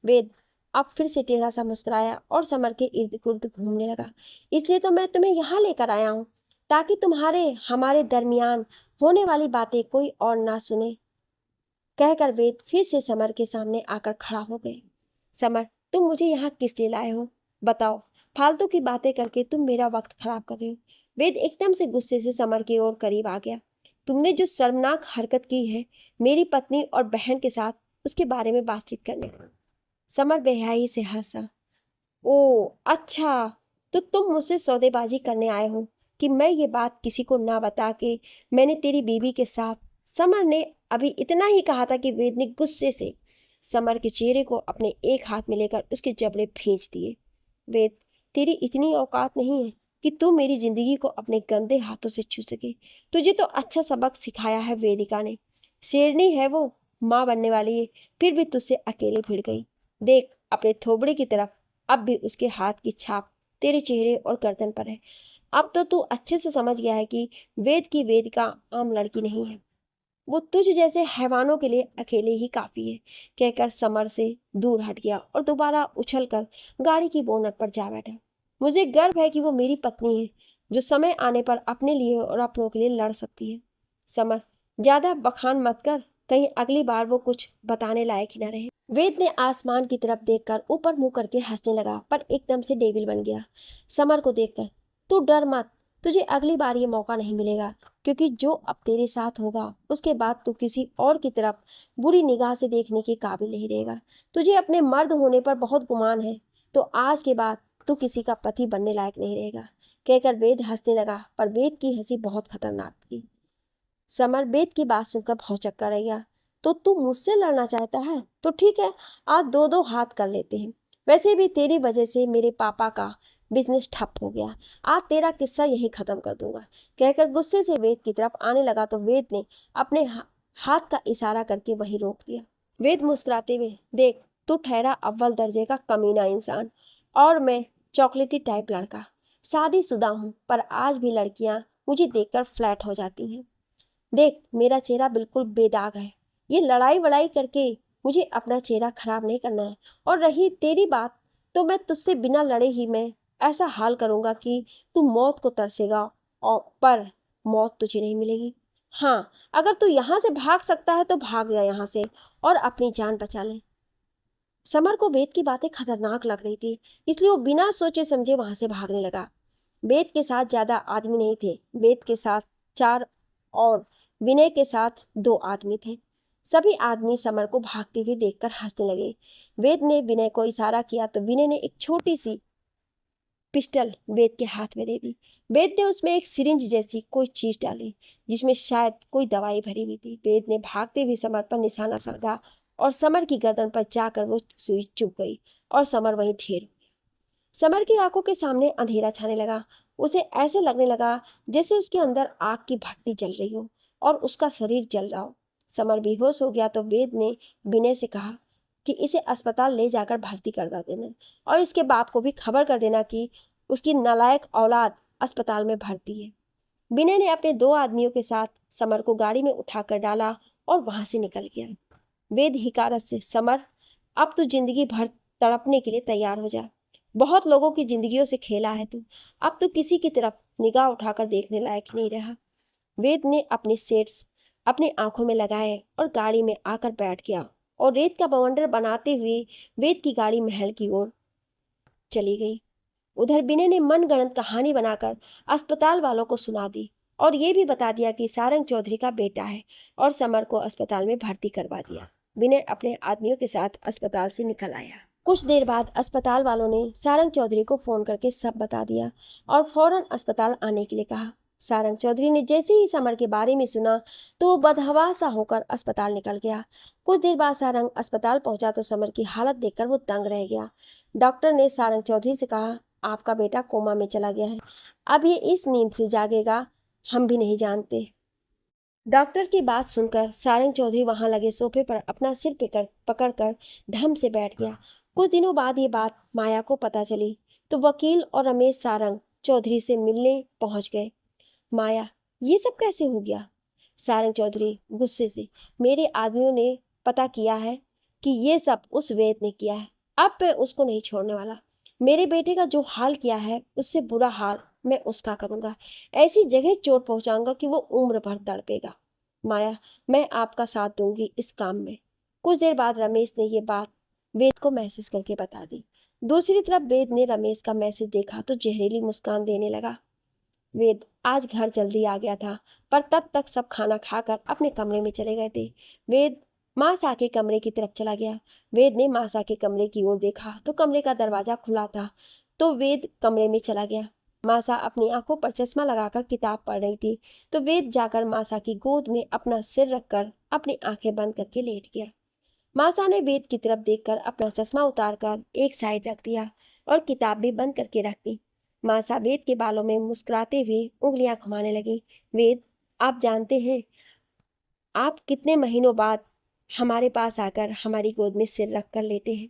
Speaker 1: वेद अब फिर से टेढ़ा सा मुस्कुराया और समर के इर्द गिर्द घूमने लगा। इसलिए तो मैं तुम्हें यहाँ लेकर आया हूँ, ताकि तुम्हारे हमारे दरमियान होने वाली बातें कोई और ना सुने, कहकर वेद फिर से समर के सामने आकर खड़ा हो गए। समर, तुम मुझे यहाँ किस लिए लाए हो? बताओ, फालतू की बातें करके तुम मेरा वक्त खराब कर रहे हो। वेद एकदम से गुस्से से समर की ओर करीब आ गया। तुमने जो शर्मनाक हरकत की है मेरी पत्नी और बहन के साथ, उसके बारे में बातचीत करने। समर बेहयाई से हंसा। ओ अच्छा, तो तुम मुझसे सौदेबाजी करने आए हो कि मैं ये बात किसी को ना बता के मैंने तेरी बीवी के साथ। समर ने अभी इतना ही कहा था कि वेद ने गुस्से से समर के चेहरे को अपने एक हाथ में लेकर उसके जबड़े खींच दिए। वेद, तेरी इतनी औकात नहीं है कि तू मेरी जिंदगी को अपने गंदे हाथों से छू सके। तुझे तो अच्छा सबक सिखाया है वेदिका ने। शेरनी है वो, माँ बनने वाली है, फिर भी तुझसे अकेले भिड़ गई। देख अपने थोबड़े की तरफ, अब भी उसके हाथ की छाप तेरे चेहरे और गर्दन पर है। अब तो तू अच्छे से समझ गया है कि वेद की वेदिका आम लड़की नहीं है, वो तुझ जैसे हैवानों के लिए अकेले ही काफी है, कहकर समर से दूर हट गया और दोबारा उछलकर गाड़ी की बोनट पर जा बैठा। मुझे गर्व है कि वो मेरी पत्नी है, जो समय आने पर अपने लिए और अपनों के लिए लड़ सकती है। समर, ज्यादा बखान मत कर, कहीं अगली बार वो कुछ बताने लायक ही ना रहे। वेद ने आसमान की तरफ देखकर ऊपर मुंह करके हंसने लगा, पर एकदम से डेविल बन गया समर को देखकर। तू डर मत, तुझे अगली बार ये मौका नहीं मिलेगा, क्योंकि जो अब तेरे साथ होगा उसके बाद तू किसी और की तरफ बुरी निगाह से देखने के काबिल नहीं रहेगा। तुझे अपने मर्द होने पर बहुत गुमान है, तो आज के बाद तू किसी का पति बनने लायक नहीं रहेगा, कहकर वेद हंसने लगा। पर वेद की हंसी बहुत खतरनाक थी। समर वेद की बात सुनकर भौंचक्का रह गया। तो तू मुझसे लड़ना चाहता है तो ठीक है, आज दो दो हाथ कर लेते हैं। वैसे भी तेरी वजह से मेरे पापा का बिजनेस ठप हो गया, आज तेरा किस्सा यही खत्म कर दूंगा, कहकर गुस्से से वेद की तरफ आने लगा तो वेद ने अपने हाथ का इशारा करके वहीं रोक दिया। वेद मुस्कुराते हुए, देख तू ठहरा अव्वल दर्जे का कमीना इंसान और मैं चॉकलेटी टाइप लड़का। शादीशुदा हूँ, पर आज भी लड़कियाँ मुझे देखकर फ्लैट हो जाती हैं। देख, मेरा चेहरा बिल्कुल बेदाग है। ये लड़ाई वड़ाई करके मुझे अपना चेहरा खराब नहीं करना है। और रही तेरी बात, तो मैं तुझसे बिना लड़े ही मैं ऐसा हाल करूँगा कि तू मौत को तरसेगा, और पर मौत तुझे नहीं मिलेगी। हाँ, अगर तू यहाँ से भाग सकता है तो भाग जा यहाँ से और अपनी जान बचा ले। समर को वेद की बातें खतरनाक लग रही थी, इसलिए वो बिना सोचे समझे वहां से भागने लगा। वेद के साथ ज्यादा आदमी नहीं थे। वेद के साथ 4 और विनय के साथ 2 आदमी थे। सभी आदमी समर को भागते हुए देखकर हंसने लगे। वेद ने विनय को इशारा किया तो विनय ने एक छोटी सी पिस्टल वेद के हाथ में दे दी। वेद ने उसमें एक सिरिंज जैसी कोई चीज डाली, जिसमें शायद कोई दवाई भरी हुई थी। वेद ने भागते हुए समर पर निशाना साधा और समर की गर्दन पर जाकर वो सुई चुभ गई और समर वहीं ढेर हो गया। समर की आंखों के सामने अंधेरा छाने लगा। उसे ऐसे लगने लगा जैसे उसके अंदर आग की भट्टी जल रही हो और उसका शरीर जल रहा हो। समर बेहोश हो गया तो वेद ने विनय से कहा कि इसे अस्पताल ले जाकर भर्ती करवा देना और इसके बाप को भी खबर कर देना कि उसकी नालायक औलाद अस्पताल में भर्ती है। विनय ने अपने 2 आदमियों के साथ समर को गाड़ी में उठाकर डाला और वहां से निकल गया। वेद हिकारत से, समर, अब तू जिंदगी भर तड़पने के लिए तैयार हो जा। बहुत लोगों की जिंदगियों से खेला है तू। अब तू किसी की तरफ निगाह उठाकर देखने लायक नहीं रहा। वेद ने अपने सेट्स अपनी आंखों में लगाए और गाड़ी में आकर बैठ गया और रेत का बवंडर बनाते हुए वेद की गाड़ी महल की ओर चली गई। उधर विनय ने मनगढ़ंत कहानी बनाकर अस्पताल वालों को सुना दी और ये भी बता दिया कि सारंग चौधरी का बेटा है और समर को अस्पताल में भर्ती करवा दिया। विनय अपने आदमियों के साथ अस्पताल से निकल आया। कुछ देर बाद अस्पताल वालों ने सारंग चौधरी को फोन करके सब बता दिया और फौरन अस्पताल आने के लिए कहा। सारंग चौधरी ने जैसे ही समर के बारे में सुना तो वो बदहवास सा होकर अस्पताल निकल गया। कुछ देर बाद सारंग अस्पताल पहुंचा तो समर की हालत देखकर वो दंग रह गया। डॉक्टर ने सारंग चौधरी से कहा, आपका बेटा कोमा में चला गया है। अब ये इस नींद से जागेगा हम भी नहीं जानते। डॉक्टर की बात सुनकर सारंग चौधरी वहां लगे सोफे पर अपना सिर पकड़कर धम से बैठ गया। कुछ दिनों बाद ये बात माया को पता चली तो वकील और रमेश सारंग चौधरी से मिलने पहुंच गए। माया, ये सब कैसे हो गया? सारंग चौधरी गुस्से से, मेरे आदमियों ने पता किया है कि ये सब उस वेद ने किया है। अब मैं उसको नहीं छोड़ने वाला। मेरे बेटे का जो हाल किया है उससे बुरा हाल मैं उसका करूंगा। ऐसी जगह चोट पहुंचाऊंगा कि वो उम्र भर तड़पेगा। माया, मैं आपका साथ दूंगी इस काम में। कुछ देर बाद रमेश ने ये बात वेद को मैसेज करके बता दी। दूसरी तरफ वेद ने रमेश का मैसेज देखा तो जहरीली मुस्कान देने लगा। वेद आज घर जल्दी आ गया था, पर तब तक सब खाना खाकर अपने कमरे में चले गए थे। वेद मासा के कमरे की तरफ चला गया। वेद ने मासा के कमरे की ओर देखा तो कमरे का दरवाजा खुला था, तो वेद कमरे में चला गया। मासा अपनी आंखों पर चश्मा लगाकर किताब पढ़ रही थी, तो वेद जाकर मासा की गोद में अपना सिर रखकर अपनी आंखें बंद करके लेट गया। मासा ने वेद की तरफ देखकर अपना चश्मा उतारकर एक साइड रख दिया और किताब भी बंद करके रख दी। मासा वेद के बालों में मुस्कुराते हुए उंगलियां घुमाने लगी। वेद, आप जानते हैं आप कितने महीनों बाद हमारे पास आकर हमारी गोद में सिर रख कर लेते हैं।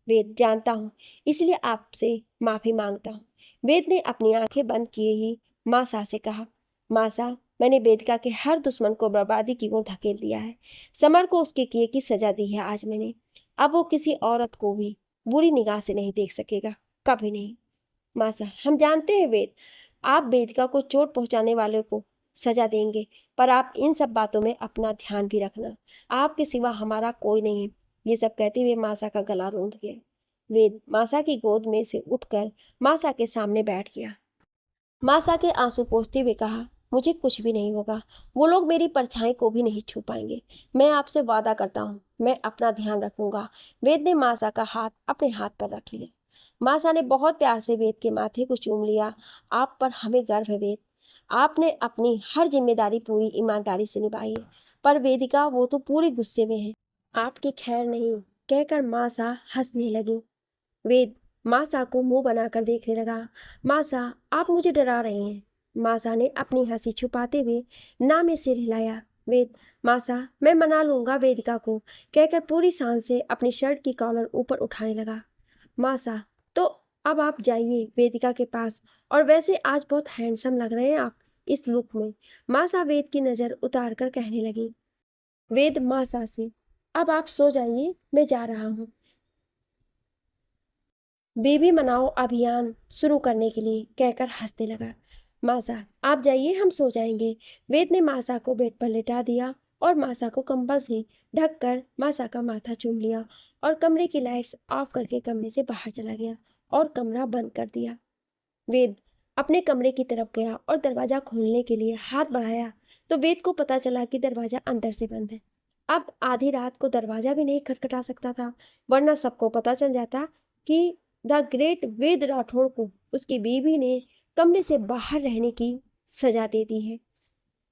Speaker 1: वेद, जानता हूँ, इसलिए आपसे माफ़ी मांगता हूँ। वेद ने अपनी आंखें बंद किए ही मासा से कहा, मासा, मैंने वेदिका के हर दुश्मन को बर्बादी की ओर धकेल दिया है। समर को उसके किए की सजा दी है आज मैंने। अब वो किसी औरत को भी बुरी निगाह से नहीं देख सकेगा, कभी नहीं। मासा, हम जानते हैं वेद, आप वेदिका को चोट पहुंचाने वाले को सजा देंगे, पर आप इन सब बातों में अपना ध्यान भी रखना। आपके सिवा हमारा कोई नहीं है। ये सब कहते हुए मासा का गला रूंध गया। वेद मासा की गोद में से उठकर मासा के सामने बैठ गया। मासा के आंसू पोंछते हुए कहा, मुझे कुछ भी नहीं होगा। वो लोग मेरी परछाई को भी नहीं छू पाएंगे। मैं आपसे वादा करता हूँ, मैं अपना ध्यान रखूंगा। वेद ने मासा का हाथ अपने हाथ पर रख लिया। मासा ने बहुत प्यार से वेद के माथे को चूम लिया। आप पर हमें गर्व है वेद। आपने अपनी हर जिम्मेदारी पूरी ईमानदारी से निभाई है। पर वेदिका, वो तो पूरे गुस्से में है। आपकी खैर नहीं, कहकर मासा हंसने लगी। वेद मासा को मुंह बनाकर देखने लगा। मासा, आप मुझे डरा रहे हैं। मासा ने अपनी हंसी छुपाते हुए ना में सिर हिलाया। वेद, मासा, मैं मना लूंगा वेदिका को, कहकर पूरी शान से अपनी शर्ट की कॉलर ऊपर उठाने लगा। मासा, तो अब आप जाइए वेदिका के पास, और वैसे आज बहुत हैंडसम लग रहे हैं आप इस लुक में। मासा वेद की नज़र उतार कर कहने लगी। वेद मासा से, अब आप सो जाइए, मैं जा रहा हूँ। बेबी मनाओ अभियान शुरू करने के लिए कहकर हंसने लगा। मासा, आप जाइए, हम सो जाएंगे। वेद ने मासा को बेड पर लिटा दिया और मासा को कंबल से ढककर मासा का माथा चूम लिया और कमरे की लाइट्स ऑफ करके कमरे से बाहर चला गया और कमरा बंद कर दिया। वेद अपने कमरे की तरफ गया और दरवाजा खोलने के लिए हाथ बढ़ाया तो वेद को पता चला कि दरवाजा अंदर से बंद है। अब आधी रात को दरवाजा भी नहीं खटखटा सकता था, वरना सबको पता चल जाता कि द ग्रेट वेद राठौड़ को उसकी बीवी ने कमरे से बाहर रहने की सजा दे दी है।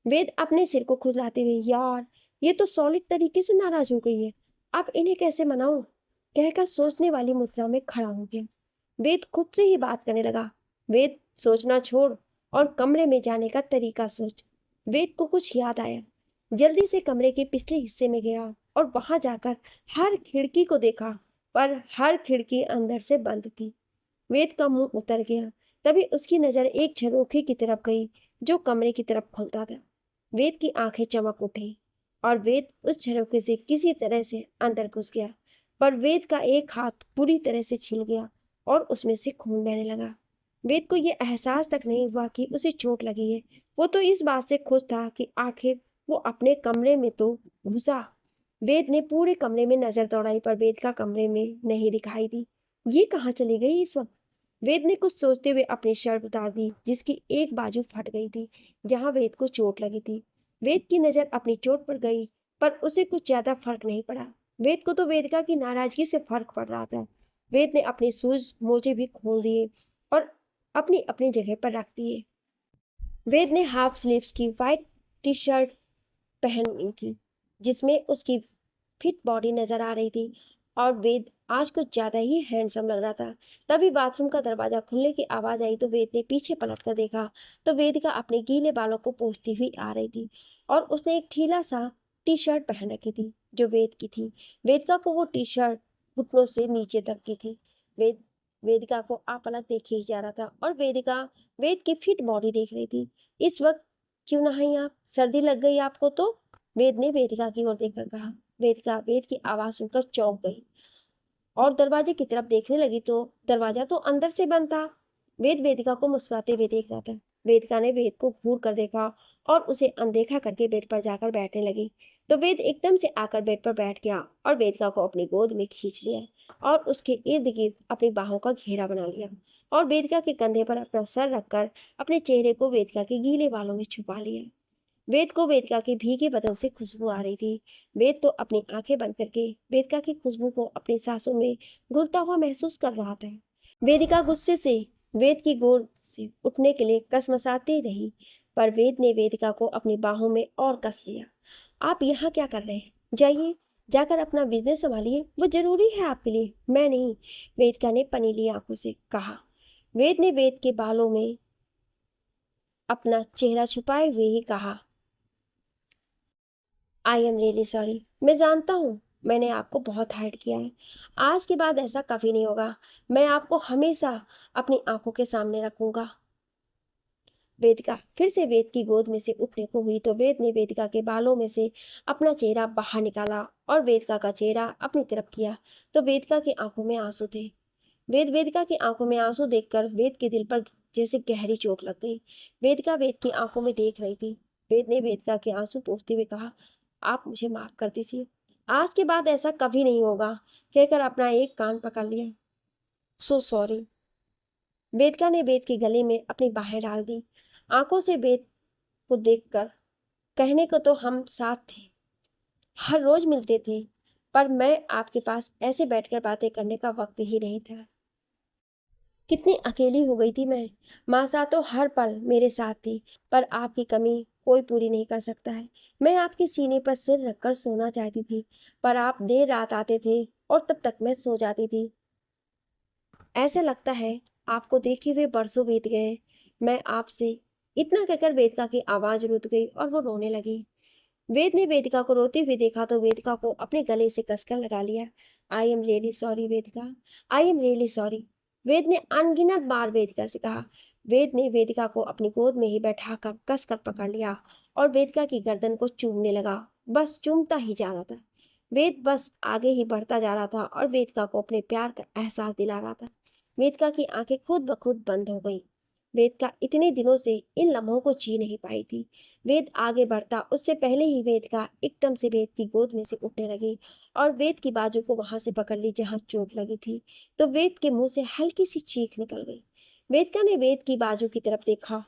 Speaker 1: वेद अपने सिर को खुजलाते हुए, यार ये तो सॉलिड तरीके से नाराज हो गई है, अब इन्हें कैसे मनाऊं, कहकर सोचने वाली मुद्रा में खड़ा हो गया। वेद खुद से ही बात करने लगा। वेद, सोचना छोड़ और कमरे में जाने का तरीका सोच। वेद को कुछ याद आया, जल्दी से कमरे के पिछले हिस्से में गया और वहां जाकर हर खिड़की को देखा, पर हर खिड़की अंदर से बंद थी। वेद का मुंह उतर गया। तभी उसकी नजर एक झरोखे की तरफ गई जो कमरे की तरफ खुलता था। वेद की आंखें चमक उठी और वेद उस झरोखे से किसी तरह से अंदर घुस गया, पर वेद का एक हाथ पूरी तरह से छिल गया और उसमें से खून बहने लगा। वेद को यह एहसास तक नहीं हुआ कि उसे चोट लगी है। वो तो इस बात से खुश था कि आखिर वो अपने कमरे में तो घुसा। वेद ने पूरे कमरे में नजर दौड़ाई, पर वेद का कमरे में नहीं दिखाई दी। ये कहाँ चली गई इस वक्त? वेद ने कुछ सोचते हुए अपनी शर्ट उतार दी, जिसकी एक बाजू फट गई थी जहां वेद को चोट लगी थी। वेद की नजर अपनी चोट पर गई, पर उसे कुछ ज्यादा फर्क नहीं पड़ा। वेद को तो वेदिका की नाराजगी से फर्क पड़ रहा था। वेद ने अपने शूज मोजे भी खोल दिए और अपनी अपनी जगह पर रख दिए। वेद ने हाफ स्लीव्स की वाइट टी शर्ट पहनी थी जिसमें उसकी फिट बॉडी नजर आ रही थी और वेद आज कुछ ज्यादा ही हैंडसम लग रहा था। तभी बाथरूम का दरवाजा खुलने की आवाज आई तो वेद ने पीछे पलट कर देखा तो वेदिका अपने गीले बालों को पोंछती हुई आ रही थी और उसने एक ढीला सा टी शर्ट पहन रखी थी जो वेद की थी। वेदिका को वो टी शर्ट घुटनों से नीचे तक की थी। वेद वेदिका को आपलक देखे ही जा रहा था और वेदिका वेद की फिट बॉडी देख रही थी। इस वक्त क्यों नहाई आप, सर्दी लग गई आपको तो? वेद ने वेदिका की ओर देखकर कहा। वेदिका वेद की आवाज सुनकर चौंक गई और दरवाजे की तरफ देखने लगी तो दरवाजा तो अंदर से बंद था। वेद वेदिका को मुस्कुराते हुए देख रहा था। वेदिका ने वेद को घूर कर देखा और उसे अनदेखा करके बेड पर जाकर बैठने लगी तो वेद एकदम से आकर बेड पर बैठ गया और वेदिका को अपनी गोद में खींच लिया और उसके इर्द गिर्द अपनी बाहों का घेरा बना लिया और वेदिका के कंधे पर अपना सर रखकर अपने चेहरे को वेदिका के गीले बालों में छुपा लिया। वेद को वेदिका के भीगे बदन से खुशबू आ रही थी। वेद तो अपनी आंखें बंद करके वेदिका की खुशबू को अपनी सांसों में घुलता हुआ महसूस कर रहा था। वेदिका गुस्से से वेद की गोद से उठने के लिए कसमसाती रही, पर वेद ने वेदिका को अपनी बाहों में और कस लिया। आप यहाँ क्या कर रहे हैं? जाइए, जाकर अपना बिजनेस संभालिए, वो जरूरी है आपके लिए, मैं नहीं, वेदिका ने पनीली आंखों से कहा। वेद ने वेद के बालों में अपना चेहरा छुपाए हुए ही कहा, आई एम रियली सॉरी। मैं जानता हूँ मैंने आपको बहुत हर्ट किया है। आज के बाद ऐसा कभी नहीं होगा। मैं आपको हमेशा अपनी आंखों के सामने रखूंगा। वेदिका फिर से वेद की गोद में से उठने को हुई तो वेद ने वेदिका के बालों में से अपना चेहरा बाहर निकाला और वेदिका का चेहरा अपनी तरफ किया तो वेदिका की आंखों में आंसू थे। वेदिका की आंखों में आंसू देखकर वेद के दिल पर जैसे गहरी चोट लग गई। वेदिका वेद की आंखों में देख रही थी। वेद ने वेदिका के आंसू पोंछते हुए कहा, आप मुझे माफ कर दीजिए, आज के बाद ऐसा कभी नहीं होगा, कहकर अपना एक कान पकड़ लिया। So sorry. वेदिका ने वेद के गले में अपनी बाहें डाल दी, आंखों से वेद को देखकर कहने को तो हम साथ थे, हर रोज मिलते थे, पर मैं आपके पास ऐसे बैठकर बातें करने का वक्त ही नहीं था। कितनी अकेली हो गई थी मैं। मासा तो हर पल मेरे साथ थी, पर आपकी कमी कोई पूरी नहीं कर सकता है। मैं आपके सीने पर सिर रखकर सोना चाहती थी, पर आप देर रात आते थे और तब तक मैं सो जाती थी। ऐसे लगता है आपको देखे हुए बरसों बीत गए। मैं आपसे, इतना कहकर वेदिका की आवाज रुक गई और वो रोने लगी। वेद ने वेदिका को रोते हुए देखा तो वेदिका को अपने गले से कसकर लगा लिया। I am really sorry Vedika, I am really sorry. Ved ने अनगिनत बार वेदिका से कहा। वेद ने वेदिका को अपनी गोद में ही बैठाकर कसकर पकड़ लिया और वेदिका की गर्दन को चूमने लगा। बस चूमता ही जा रहा था। वेद बस आगे ही बढ़ता जा रहा था और वेदिका को अपने प्यार का एहसास दिला रहा था। वेदिका की आंखें खुद ब खुद बंद हो गई। वेदिका इतने दिनों से इन लम्हों को जी नहीं पाई थी। वेद आगे बढ़ता उससे पहले ही वेदिका एकदम से वेद की गोद में से उठने लगी और वेद की बाजू को वहां से पकड़ ली जहां चोट लगी थी। तो वेद के मुंह से हल्की सी चीख निकल गई। वेदिका ने वेद की बाजू की तरफ देखा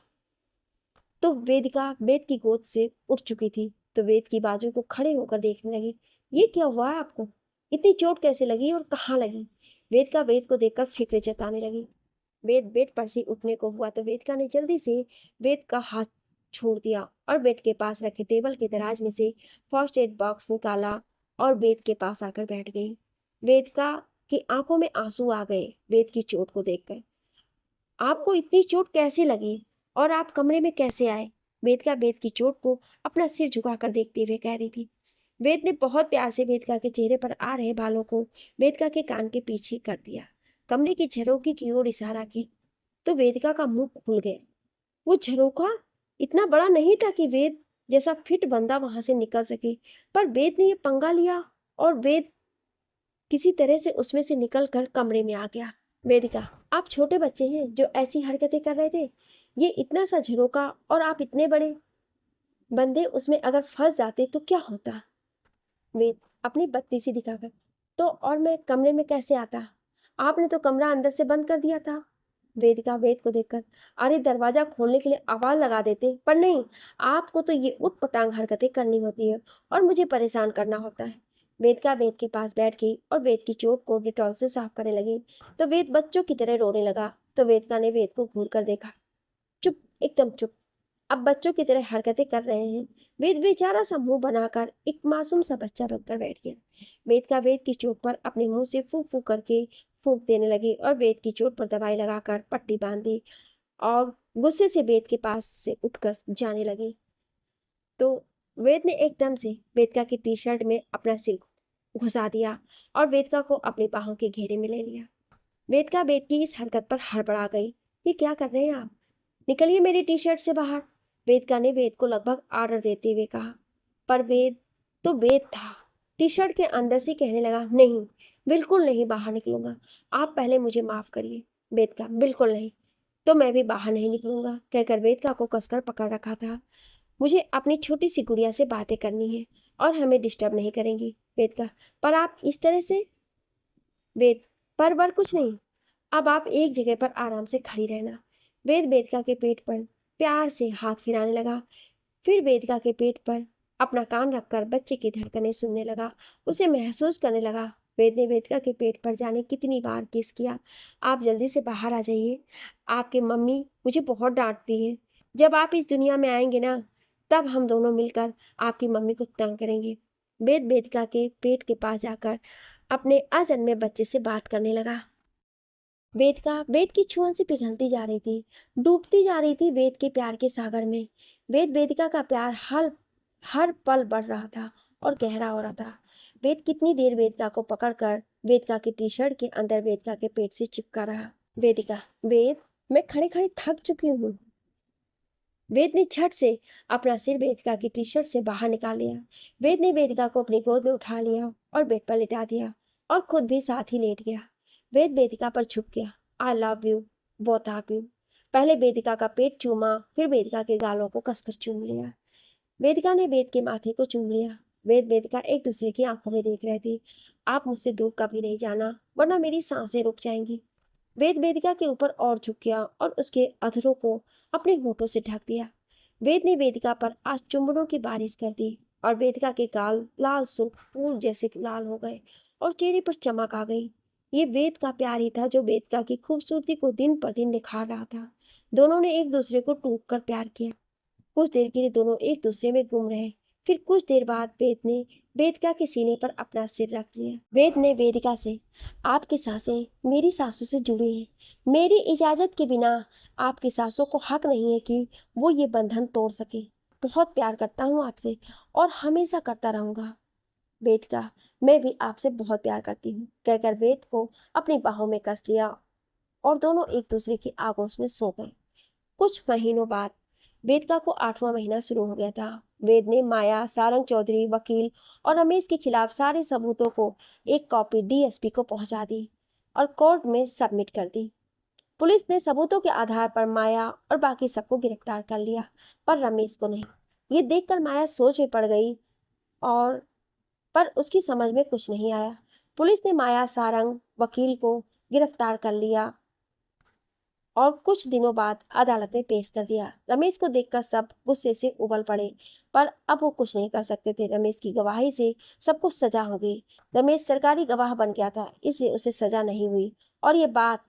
Speaker 1: तो वेदिका वेद की गोद से उठ चुकी थी। तो वेद की बाजू को खड़े होकर देखने लगी। ये क्या हुआ है आपको? इतनी चोट कैसे लगी और कहाँ लगी? वेदिका वेद को देखकर फिक्र जताने लगी। वेद बेड पर से उठने को हुआ तो वेदिका ने जल्दी से वेद का हाथ छोड़ दिया और बेड के पास रखे टेबल के दराज में से फर्स्ट एड बॉक्स निकाला और वेद के पास आकर बैठ गई। वेदिका की आंखों में आंसू आ गए वेद की चोट को देखकर। आपको इतनी चोट कैसे लगी और आप कमरे में कैसे आए? वेदिका वेद की चोट को अपना सिर झुकाकर देखते हुए कह रही थी। वेद ने बहुत प्यार से वेदिका के चेहरे पर आ रहे बालों को वेदिका के कान के पीछे कर दिया। कमरे की झरोकी की ओर इशारा की तो वेदिका का मुंह खुल गया। वो झरोखा इतना बड़ा नहीं था कि वेद जैसा फिट बंदा वहां से निकल सके, पर वेद ने ये पंगा लिया और वेद किसी तरह से उसमें से निकल कर कमरे में आ गया। वेदिका, आप छोटे बच्चे हैं जो ऐसी हरकतें कर रहे थे। ये इतना सा झरोका और आप इतने बड़े बंदे उसमें अगर फंस जाते तो क्या होता? वेद अपनी बत्तीसी दिखाकर, तो और मैं कमरे में कैसे आता? आपने तो कमरा अंदर से बंद कर दिया था। वेदिका वेद को देखकर, अरे दरवाजा खोलने के लिए आवाज लगा देते, पर नहीं, आपको तो ये उठ पटांग हरकतें करनी होती है और मुझे परेशान करना होता है। वेदिका वेद के पास बैठ गई और वेद की चोट को डिटॉल से साफ करने लगी। तो वेद बच्चों की तरह रोने लगा। तो वेदिका ने वेद को घूर कर देखा। चुप, एकदम चुप। अब बच्चों की तरह हरकतें कर रहे हैं। वेद बेचारा सा मुंह बनाकर एक मासूम सा बच्चा बनकर बैठ गया। वेद का वेद की चोट पर अपने मुंह से फूक फूक करके फूंक देने लगी और वेद की चोट पर दवाई लगाकर पट्टी बांध दी और गुस्से से वेद के पास से उठकर जाने लगी। तो वेद ने एकदम से वेदिका की टी शर्ट में अपना सिर घुसा दिया और वेदिका को अपनी बाहों के घेरे में ले लिया। वेदिका वेद की इस हरकत पर हड़बड़ा गई। ये क्या कर रहे हैं आप? निकलिए मेरी टी शर्ट से बाहर। वेदिका ने वेद को लगभग आर्डर देते हुए कहा। पर वेद तो वेद था। टी शर्ट के अंदर से कहने लगा, नहीं, बिल्कुल नहीं बाहर निकलूंगा। आप पहले मुझे माफ करिए। वेदिका, बिल्कुल नहीं, तो मैं भी बाहर नहीं निकलूंगा, कहकर वेदिका को कसकर पकड़ रखा था। मुझे अपनी छोटी सी गुड़िया से बातें करनी है और हमें डिस्टर्ब नहीं करेंगी। वेदिका, पर आप इस तरह से। वेद, पर कुछ नहीं, अब आप एक जगह पर आराम से खड़ी रहना। वेद वेदिका के पेट पर प्यार से हाथ फिराने लगा। फिर वेदिका के पेट पर अपना कान रखकर बच्चे की धड़कनें सुनने लगा, उसे महसूस करने लगा। वेद ने वेदिका के पेट पर जाने कितनी बार किस किया। आप जल्दी से बाहर आ जाइए, आपकी मम्मी मुझे बहुत डांटती है। जब आप इस दुनिया में आएंगे ना, तब हम दोनों मिलकर आपकी मम्मी को तंग करेंगे। वेद वेदिका के पेट के पास जाकर अपने अजन्मे बच्चे से बात करने लगा। वेदिका वेद की छुअन से पिघलती जा रही थी, डूबती जा रही थी वेद के प्यार के सागर में। वेद वेदिका का प्यार हर हर पल बढ़ रहा था और गहरा हो रहा था। वेद कितनी देर वेदिका को पकड़कर वेदिका की टी शर्ट के अंदर वेदिका के पेट से चिपका रहा। वेदिका, वेद, मैं खड़े खड़े थक चुकी हूँ। वेद ने झट से अपना सिर वेदिका की टी शर्ट से बाहर निकाल लिया। वेद ने वेदिका को अपनी गोद में उठा लिया और बेड पर लिटा दिया और खुद भी साथ ही लेट गया। वेद वेदिका पर छुप गया। I love you, both of you. पहले वेदिका का पेट चूमा, फिर वेदिका के गालों को कसकर चूम लिया। वेदिका ने वेद के माथे को चूम लिया। वेद वेदिका एक दूसरे की आंखों में देख रहे थे। आप मुझसे दूर कभी नहीं जाना, वरना मेरी सांसें रुक जाएंगी। वेद वेदिका के ऊपर और झुक गया और उसके अधरों को अपने होठों से ढक दिया। वेद ने वेदिका पर आज चुंबनों की बारिश कर दी और वेदिका के गाल लाल सुर्ख फूल जैसे लाल हो गए और चेहरे पर चमक आ गई। ये वेद का प्यार ही था जो वेदिका की खूबसूरती को दिन पर दिन निखार रहा था। दोनों ने एक दूसरे को टूट कर प्यार किया। कुछ देर के लिए दोनों एक दूसरे में गुम रहे। फिर कुछ देर बाद वेद ने वेदिका के सीने पर अपना सिर रख लिया। वेद ने वेदिका से, आपकी सांसें मेरी सांसों से जुड़ी हैं। मेरी इजाजत के बिना आपकी सांसों को हक नहीं है कि वो ये बंधन तोड़ सके। बहुत प्यार करता हूँ आपसे और हमेशा करता रहूंगा। वेदिका, मैं भी आपसे बहुत प्यार करती हूँ, कहकर वेद को अपनी बाहों में कस लिया और दोनों एक दूसरे की आगोश में सो गए। कुछ महीनों बाद वेदिका को 8वां महीना शुरू हो गया था। वेद ने माया, सारंग चौधरी, वकील और रमेश के खिलाफ सारे सबूतों को एक कॉपी डीएसपी को पहुंचा दी और कोर्ट में सबमिट कर दी। पुलिस ने सबूतों के आधार पर माया और बाकी सबको गिरफ्तार कर लिया, पर रमेश को नहीं। ये देखकर माया सोच में पड़ गई और पर उसकी समझ में कुछ नहीं आया। पुलिस ने माया, सारंग, वकील को गिरफ्तार कर लिया और कुछ दिनों बाद अदालत में पेश कर दिया। रमेश को देखकर सब गुस्से से उबल पड़े, पर अब वो कुछ नहीं कर सकते थे। रमेश की गवाही से सबको सजा हो गई। रमेश सरकारी गवाह बन गया था, इसलिए उसे सजा नहीं हुई और ये बात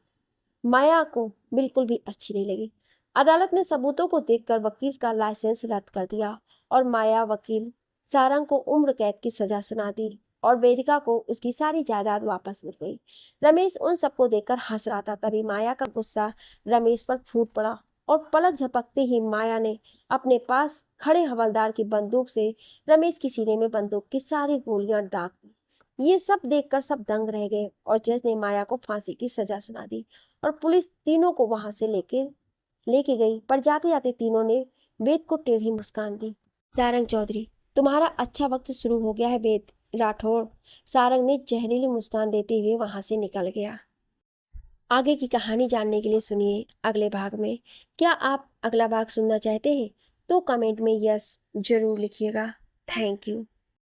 Speaker 1: माया को बिल्कुल भी अच्छी नहीं लगी। अदालत ने सबूतों को देखकर वकील का लाइसेंस रद्द कर दिया और माया, वकील, सारंग को उम्र कैद की सजा सुना दी और वेदिका को उसकी सारी जायदाद वापस मिल गई। रमेश उन सबको देखकर हंस रहा था, तभी माया का गुस्सा रमेश पर फूट पड़ा और पलक झपकते ही माया ने अपने पास खड़े हवलदार की बंदूक से रमेश की सीने में बंदूक की सारी गोलियां दाग दी। ये सब देखकर सब दंग रह गए और जज ने माया को फांसी की सजा सुना दी और पुलिस तीनों को वहां से लेके गई, पर जाते जाते तीनों ने वेद को टेढ़ी मुस्कान दी। सारंग चौधरी, तुम्हारा अच्छा वक्त शुरू हो गया है वेद। राठौड़, सारंग ने जहरीली मुस्कान देते हुए वहां से निकल गया। आगे की कहानी जानने के लिए सुनिए अगले भाग में। क्या आप अगला भाग सुनना चाहते हैं तो कमेंट में यस जरूर लिखिएगा। Thank you.